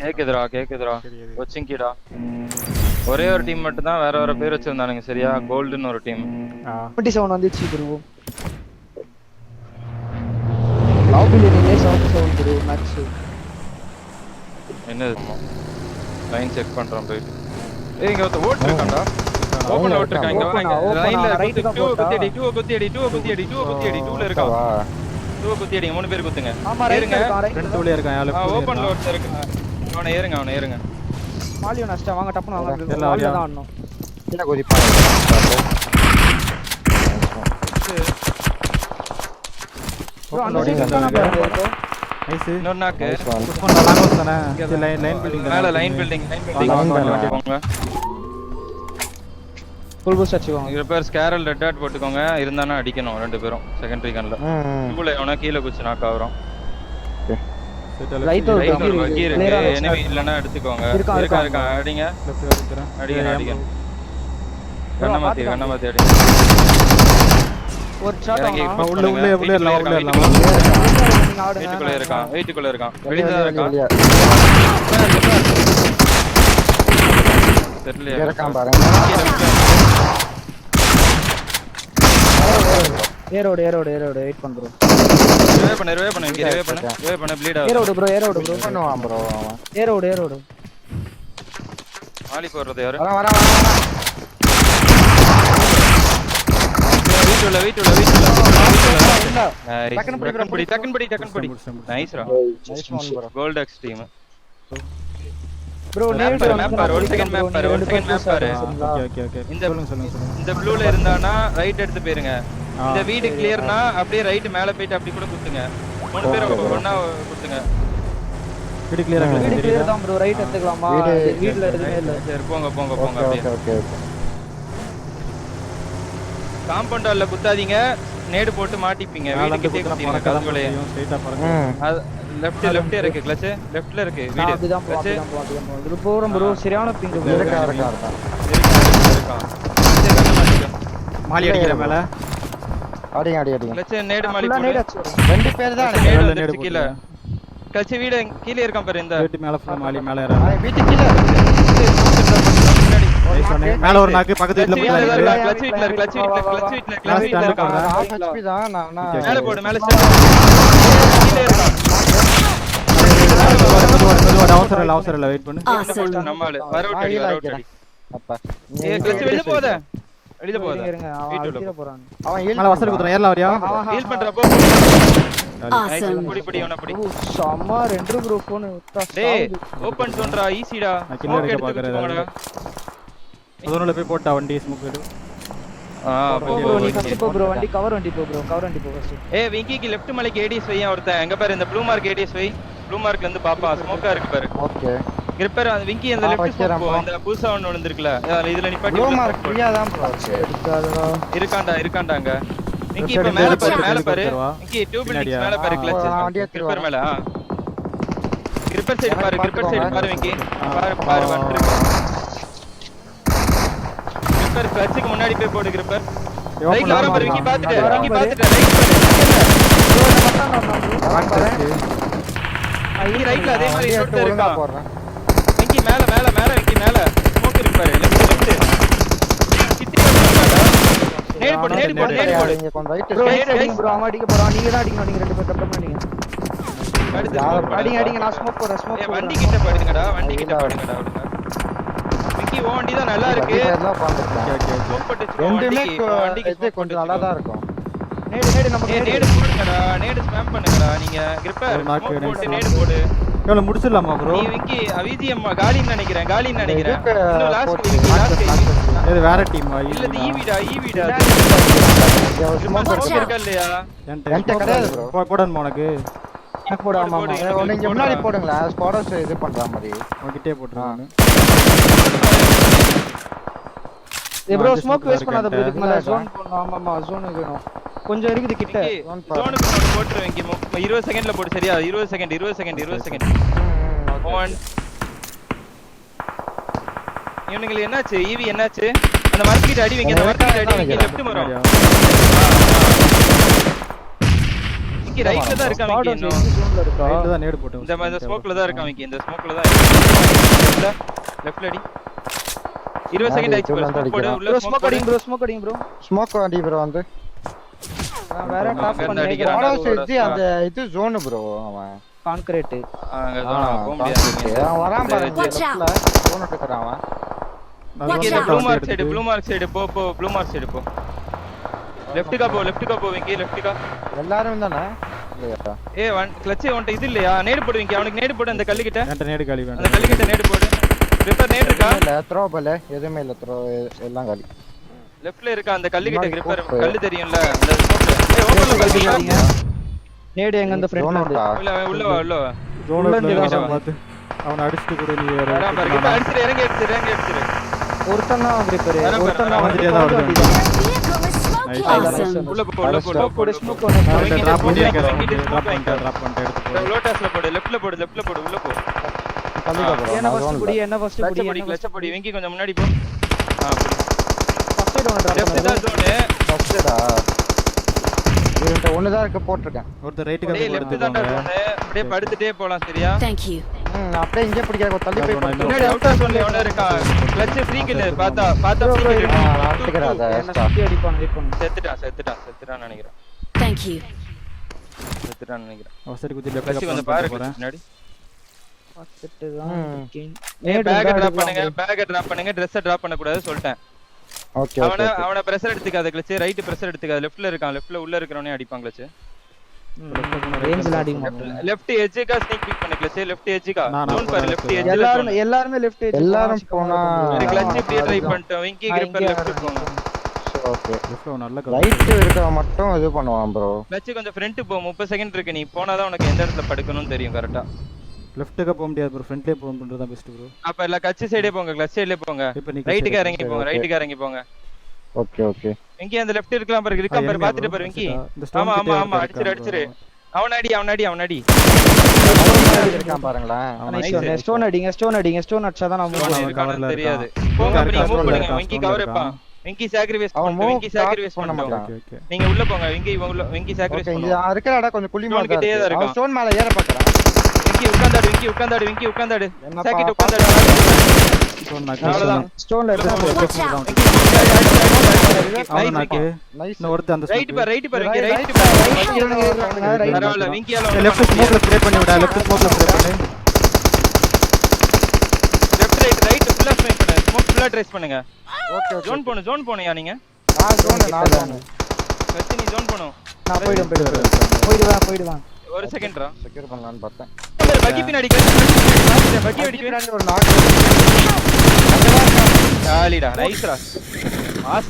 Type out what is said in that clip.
கேக்குதுடா கொச்சிங்கிடா. ஒரே ஒரு டீம் மட்டும் தான் வேற வேற பேர் வச்சிருந்தானுங்க சரியா. கோல்டுன்னு ஒரு டீம். 27 வந்துச்சு ப்ரோ. லாபில நீங்க 77 ப்ரோ மேட்ச். என்னது லைன் செக் பண்றோம் போயிட்டு. ஏய் இங்க ஒருத்த ஓட் இருக்கான்டா. ஓபன் ஓட் இருக்கான் இங்க. லைன்ல ரைட் க போட்டு 2 குத்தி அடி 2ல இருக்கா. 2 குத்தி அடி 3 பேர் குத்துங்க. ஏறுங்க. ஃப்ரண்ட் டூல இருக்கான். ஓபன்ல ஒருத்த இருக்கு. அவனை ஏறுங்க. மாலியோ நஷ்ட வாங்க டப்புனு வாங்க. மாலியோ தான் ஆடணும். என்ன குதிப்பாங்க. ப்ரோ அந்த சைடு தான ப்ரோ. நைஸ். இன்னொரு நாக்கு. புஷ் பண்ண லாங் தானே. லைன் பில்டிங் மேல லைன் பில்டிங் போங்க. ஃபுல் பூஸ்ட் அடிச்சுவாங்க. ரிப்பேர் ஸ்கேரல் ரெட் டாட் போட்டுக்கோங்க. இருந்தானா அடிக்கணும் ரெண்டு பேரும் செகண்டரி கன்ல. டூல எவனா கீழ குச்சி நாக் ஆவறோம். ரைட் ஒரு கீர் எனிமி இல்லனா எடுத்துக்கோங்க. இருக்கா அடிங்க. அடிங்க. கண்ண மாத்தி அடிங்க. ஒரு ஷாட் ஆனா உள்ள வெயிட்டுக்குள்ள இருக்கான். வெளிய இருக்கான். தெரியல இருக்கான் பாருங்க. ஏரோடு வெயிட் பண்றோம். ரிவே பண்ணு ப்ளீட் ஆகும். ஏரோடு ப்ரோ பண்ணுவான் ப்ரோ அவன். ஏரோடு ஆலி போறது யாரு? வர வீட்டுல டக்கன் படி நைஸ் ரா. கோல்ட் எக்ஸ் டீம் ப்ரோ நேட் மேப் பாரு. ஒரு செகண்ட் மேப் பாரு. ஓகே இந்த ப்ளூல இருந்தானா ரைட் எடுத்து போயிருங்க. இந்த வீடு கிளியர்னா அப்படியே ரைட் மேல போயிட்டு அப்படி கூட குத்துங்க. 3 பேர் ஒண்ணா குத்துங்க. வீடு கிளியர் தான் ப்ரோ. ரைட் எடுத்துக்கலாமா? வீட்ல எதுமே இல்ல. சரி போங்க அப்படியே. ஓகே காம்பவுண்ட் வால்ல குத்தாதீங்க. நேடு போட்டு மாட்டிப்பீங்க. வீடு கிட்டே குத்திங்க கதவுலயே. ஸ்ட்ரைட்டா பாருங்க. லெஃப்ட் இருக்கு கிளட்ச். லெஃப்ட்ல இருக்கு வீடு. அப்படிதான் ப்ரோ. போறோம் ப்ரோ. சரியான பிங் ப்ரோ. இருக்கா. மாலி அடிக்கிற மேல. அடி. கிளட்ச் நேடு மாலி போடு. ரெண்டு பேர் தான் நேடு கீழ. கிளட்ச் வீடு கீழ இருக்கான் பாரு. இந்த வீட்டு மேல ஃபுல்லா மாலி மேல ஏறா. வீட்டு கீழ மேல ஒரு நாக்கு பக்கத்து வீட்ல கிளட்ச் வீட்ல இருக்கான். ஹாஃப் ஹெச்பி தான் நான் மேல போடு. மேல ஸ்டெப் கீழ இருக்கான். அவசரம் இல்ல வெயிட் பண்ணு. நம்மால வரவுட் அடி. அப்பா கிளட்ச் வெளிய போதே. இருங்க அவன் அடிச்சிர போறான். அவன் மேல வசர குத்துறான். ஏறல வரியா? ஹீல் பண்ற போ. Awesome. புடி அவன புடி. சம்மா 2 ப்ரோ ஃபோன் விட்டா. டேய் ஓபன் பண்றா ஈஸிடா. நான் கில்ல எடுக்க பாக்குறேன். அதனோட போய் போட்டா வண்டி ஸ்மோக் எடு. ப்ரோ நீ ஃபர்ஸ்ட் போ ப்ரோ. வண்டி கவர் வண்டி போ ஃபர்ஸ்ட். ஏய் விங்கிக்கு லெஃப்ட் மலைக்கு ஏடிஎஸ் வையா ஒருத்தன். எங்க பாரு இந்த ப்ளூ மார்க் ஏடிஎஸ் வை. ப்ளூ மார்க்ல இருந்து பாப்பா ஸ்மோக்கா இருக்கு பாரு. ஓகே கிரிப்பர் அந்த விங்கி அந்த லெஃப்ட் ஸ்மோக் போ. இந்த புதுசா ஒன்னு வந்திருக்குல. இதுல நிப்பாட்டி ப்ளூ மார்க் ஃப்ரீயா தான் ப்ரோ இருக்கான்டா. விங்கி இப்ப மேல பாரு. விங்கி 2 பில்டிங்ஸ் மேல பாரு கிளட்ச். கிரிப்பர் மேல கிரிப்பர் சைடு பாரு விங்கி. பாரு வந்துருக்கு. கிரிப்பர் கிளட்ச்க்கு முன்னாடி போய் போடு கிரிப்பர். ரைட்ல வர பாரு விங்கி பாத்துட்டு ரைட் பாரு. ரைட்ல அதே மாதிரி ஷாட் இருக்கா. விங்கி மேல விங்கி மேல ஸ்மோக் இருக்கு பாரு. லெஃப்ட் கிட்டி போடுடா. நேடு போடு. இங்க கொஞ்சம் ரைட் ப்ரோ ப்ரோ அவன் அடிக்க போறான். நீங்க தான் அடிக்கணும். நீங்க ரெண்டு பேர் தப்பு பண்ணீங்க. அடிங்க நான் ஸ்மோக் போறேன். வண்டி கிட்ட படுங்கடா. விக்கி வண்டி தான் நல்லா இருக்கு. ஸ்மோக் போட்டு ரெண்டுமே கொஞ்சம் நல்லா தான் இருக்கும். நேடு நமக்கு நேடு போடுங்கடா. நேடு ஸ்பாம் பண்ணுங்கடா. நீங்க கிரிப்பர் ஸ்மோக் போட்டு நேடு போடு. எவ்வளவு முடிச்சிடலாமா ப்ரோ? நீ விக்கி விஜிஎம் காலின்னு நினைக்கிறேன். இன்னும் லாஸ்ட் இது வேற டீம் இல்ல ஈவிடா. ஸ்மோக் இருக்கா இல்லையா? என்கிட்ட கிடையாது ப்ரோ. போடணும் உனக்கு. எனக்கு போடு. ஆமா நீங்க முன்னாடி போடுங்களா. ஸ்குவாட்ஸ் இது பண்ற மாதிரி உன்கிட்டே போட்டுறாங்க. ப்ரோ ஸ்மோக் வேஸ்ட் பண்ணாத ப்ரோ. இதுக்கு மேல ஜோன் போடணும். ஆமா ஜோன் வேணும். கொஞ்சம் இருக்குது கிட்ட. ஜோனுக்கு போட்டுருவீங்க. 20 செகண்ட்ல போடு சரியா? 20 செகண்ட். இவனுங்களுக்கு என்னாச்சு? ஈவி என்னாச்சு? அந்த மரத்துக்கிட்ட அடி வைங்க. லெஃப்ட் மரம். விக்கி ரைட்ல தான் இருக்கான் ஸ்குவாட் விக்கி வந்து இன்னும் ஜோன்ல இருக்கா ரைட்ல தான் நேடு போட்டேன் இந்த ஸ்மோக்ல தான் இருக்கான் விக்கி இந்த ஸ்மோக்ல தான் இருக்கான் லெஃப்ட்ல அடி 20 செகண்ட் ஆயிச்சு bro. smoke போடு உள்ள ப்ரோ ஸ்மோக் போடு ஸ்மோக் அடிங்க ப்ரோ ஸ்மோக் அடி ப்ரோ வந்து வேற டாப் அங்க பண்ணி அடிக்கிறான். ஸ்குவாடோஸ் இது அந்த இது ஜோன் ப்ரோ அவன் கான்கிரீட் அங்க ஜோனா போக முடியாது அவன் வரான் பாருங்க Watch out. லெஃப்ட்ல ஜோன் எடுக்கறான் அவன் Watch இந்த out. ப்ளூ மார்க் சைடு போ ப்ளூ மார்க் சைடு போ லெஃப்ட்கா போ விக்கி லெஃப்ட்கா எல்லாரும் தானே இல்லையா ஏய் கிளட்ச் உன்ட்ட இது இல்லையா நேடு போடு விக்கி அவனுக்கு நேடு போடு அந்த கல்லு கிட்ட என்கிட்ட நேடு காலி அந்த வேண்டாம் கல்லு கிட்ட நேடு போடு கிரிப்பர் நேடு இருக்கா இல்ல த்ரோ பல எதுமே இல்ல த்ரோ எல்லாம் காலி லெஃப்ட்ல இருக்கா அந்த கல்லு கிட்ட கிரிப்பர் scope. கல்லு தெரியும்ல அந்த ஸ்மோக்ல ஏய் ஓபன்ல கல்விங்க நேடு எங்க இந்த ஃப்ரெண்ட் ஜோன் விட்டா உள்ள வா ஜோன்ல இருந்து இருந்து தான் பார்த்து அவனை அடிச்சிட்டு கூட நீ வேற வரா பாரு கிட்ட அடிச்சிரு இறங்கி அடிச்சிரு ஒருத்தன் தான் கிரிப்பர் வரேன் ஒருத்தன் வரேன் வந்துட்டே தான் வருது. Vehicle is smoking. Awesome. உள்ள போடு ஸ்மோக் இறங்கி டிராப் பண்ணி இறங்கி டிராப் பண்ணிட்டு எடுத்து போ லோட்டஸ்ல போடு லெஃப்ட்ல போடு உள்ள போ கல்லில ப்ரோ என்ன ஃபர்ஸ்ட் புடி என்ன ஃபர்ஸ்ட் புடி கிளட்ச் போடி வெங்கி கொஞ்சம் முன்னாடி போ ஃபர்ஸ்ட் சைடு வந்து லெஃப்ட் தான் ஜோன் ஃபர்ஸ்ட்டா இவன்ட்ட ஒன்னு தான் இருக்க போட்டுருக்கேன் ஒருத்தர் ரைட்டுக்கு டேய் லெஃப்ட் தான் ஜோன் அப்படியே படுத்துட்டே போலாம் சரியா Thank you. நான் அப்படியே இங்கே பிடிக்காத தள்ளி போய் நான் முன்னாடி அவுட்டர் ஜோன்ல எவன இருக்கா கிளட்ச் ஃப்ரீ கில் பார்த்தா ஃப்ரீ கில் நான் அடிக்கிறேன் அதை என்ன சுத்தி அடிப்பான் வெயிட் பண்ணு செத்துட்டான் நினைக்கிறேன் Thank you. செத்துட்டான் நினைக்கிறேன் அவசர குத்தி கிளட்ச் லெஃப்ட் கொஞ்சம் பாரு முன்னாடி பார்த்துட்டு தான் இருக்கேன் பேக் டிராப் பண்ணுங்க Dress டிராப் பண்ண கூடாது சொல்லிட்டேன் ஓகே அவன பிரஷர் எடுத்துக்காத கிளட்ச் ரைட் பிரஷர் எடுத்துக்காத லெஃப்ட்ல இருக்கான் லெஃப்ட்ல உள்ள இருக்கறவனே அடிப்பான் கிளட்ச் ரேஞ்சில அடிங்க லெஃப்ட் எட்ஜ்கா ஸ்னீக் பீக் பண்ணு கிளட்ச் லெஃப்ட் எட்ஜ்கா நான் ஜோன் பாரு லெஃப்ட் எட்ஜ்ல எல்லாரும் லெஃப்ட் எல்லாரும் போனா கிளட்ச் இப்படியே ட்ரை பண்ணிட்டோம் விங்கி கிரிப்பர் லெஃப்ட் போங்க ஓகே லெஃப்ட்ல நல்ல ரைட் இருக்கற மட்டும் இது பண்ணுவான் ப்ரோ கிளட்ச் கொஞ்சம் ஃப்ரண்ட் போ 30 செகண்ட் இருக்கு நீ போனாதான் உனக்கு எந்த இடத்துல படுக்கணும்னு தெரியும் கரெக்ட்டா லெஃப்ட்க்கு போக முடியாது ப்ரோ ஃப்ரண்ட்லயே போக பண்றது தான் பெஸ்ட் ப்ரோ அப்ப இல்ல கட்சி சைடே போங்க கிளட்ச் சைடுல போங்க இப்போ நீ ரைட்டுக்கு இறங்கி போங்க ஓகே ஓகே விங்கி அந்த லெஃப்ட் இருக்கலாம் பாரு இருக்கான் பாரு பாத்துட்டு பாரு விங்கி ஆமா அடிச்சிரு அவன் அடி இருக்கான் பாருங்களேன் ஸ்டோன் அடிங்க ஸ்டோன் அடிச்சாதான் நான் மூவ் இருக்கானு தெரியாது போங்க அப்ப நீங்க மூவ் பண்ணுங்க விங்கி கவர் வைப்பான் விங்கி சாக்ரிஃபைஸ் பண்ண மாட்டான் ஓகே ஓகே நீங்க உள்ள போங்க விங்கி சாக்ரிஃபைஸ் ஓகே பண்ணுங்க இது இருக்கிற இடம் கொஞ்சம் குழிமா Stone கிட்டயே தான் இருக்கு இருக்கான். ஸ்டோன் மேல ஏற பார்க்கறான் விங்கி உட்கார்ந்தாடு என்னப்பா, சாக்கிட்டு உட்கார்ந்தாடு அவ்வளவுதான் ஸ்டோன்ல Watch out. அவன் நாக்கு நைஸ் இன்னும் ஒருத்தர் அந்த ரைட் பாரு விங்கி ரைட் பரவாயில்ல விங்கியால லெஃப்ட் ஸ்மோக்ல ஸ்ப்ரே பண்ணி விடா லெஃப்ட் ஸ்மோக்ல ஸ்ப்ரே பண்ணு லெஃப்ட் ரைட் ஃபுல்லா ஸ்ப்ரே பண்ணு ஸ்மோக் ஃபுல்லா ட்ரேஸ் பண்ணுங்க ஓகே ஓகே ஜோன் போனியா நீங்க நான் ஜோன் வெச்சி நீ ஜோன் போணும் நான் போய்டுவேன் ஒரு செகண்ட்ரா செக்யூர் பண்ணலாம்னு பார்த்தேன் பக்கி பின்னாடி பக்கி அடிக்க ஒரு நாக் காலிடா நைஸ்ரா மாஸ்